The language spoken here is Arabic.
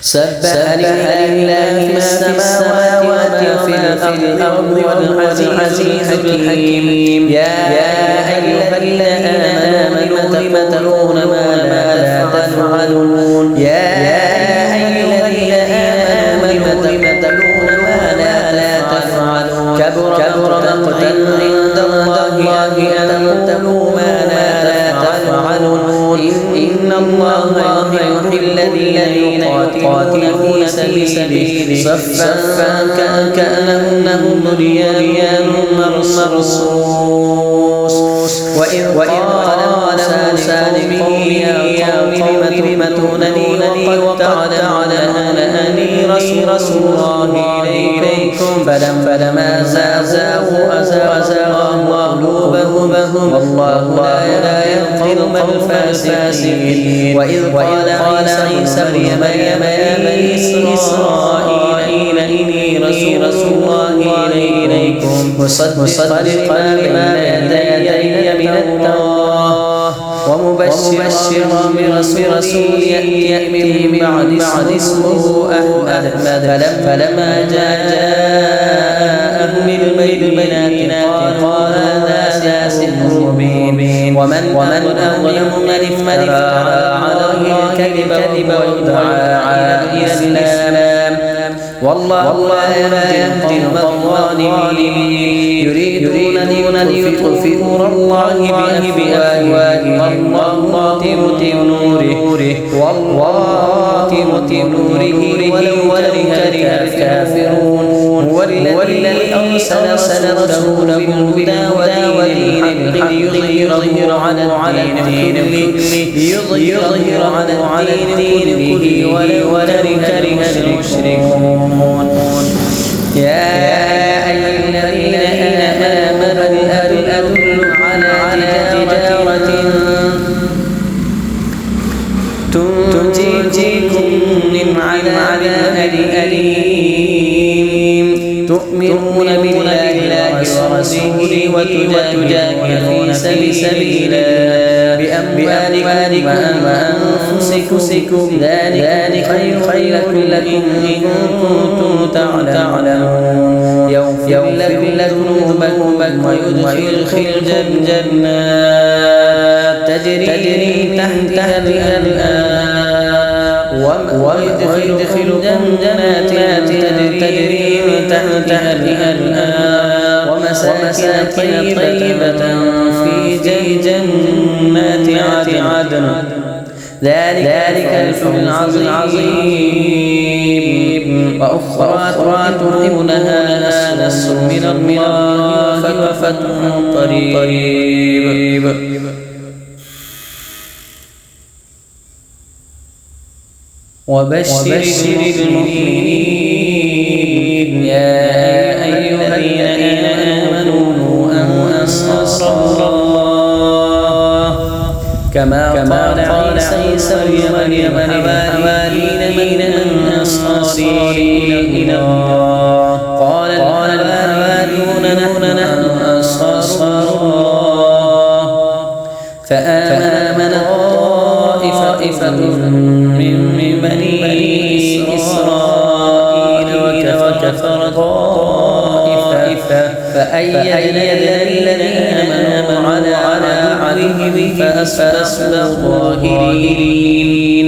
سبح لله ما في السماوات وفي الأرض والعزيز الحكيم. يا أيها الذين آمنوا لم تقولون ما لا تفعلون. يا أيها الذين آمنوا لم تقولون ما لا تفعلون. كبر مقتا عند الله أن تقولوا ما لا تفعلون. إن الله يحب الذين يقاتلون في سبيله صفا كأنهم بنيان مرصوص. وإذ قال موسى لقومه يا قوم لم تؤذونني وقد أني رسول الله إليكم فلما زاغوا أزاغ الله قلوبهم والله لا يهدي القوم الفاسقين. وإذ قال عيسى ابن مريم يا بني إسرائيل إني رسول الله إليكم مصدقا لما بين يدي من التوراة ومبشرا برسول يأتي من بعد اسمه أحمد. فلما جاءهم بالبينات قال هذا سحر مبين. ومن أظلم من افترى على الله كذبا وادعى إلى الإسلام والله لا يهدي القوم الظالمين. يريدون ليطفئوا نور الله بأفواههم والله متم نوره ولو كره الكافرون. هو الذي أرسل رسوله بالهدى ودين الحق ليظهره على الدين كله ولو كره المشركون. يا أيها الذين آمنوا هل أدل على تجارة تنجيكم من عذاب أليم تؤمنون بالله ورسوله وتجاهدون في سبيله بأموالكم وأنفسكم ذلك خير لكم إن كنتم تعلمون. يغفر لكم ذنوبكم ويدخلكم جنات تجري تحتها الأنهار ويدخلكم جنات تجري تحتها الأنهار ومساكن طيبة في جنات عدن. ذلك الفوز العظيم. وأخرى تحبونها نصر من الله وفتح قريب. وبشر المؤمنين. يا أيها الذين آمنوا أنصار الله كما قال عيسى مريم للحواريين من أنصاري إلى الله قال الحواريون نحن أنصار الله فآمن طائفة من بني إسرائيل وكفر طائفة فأيدنا الذين آمنوا على عدوهم فأصبحوا ظاهرين.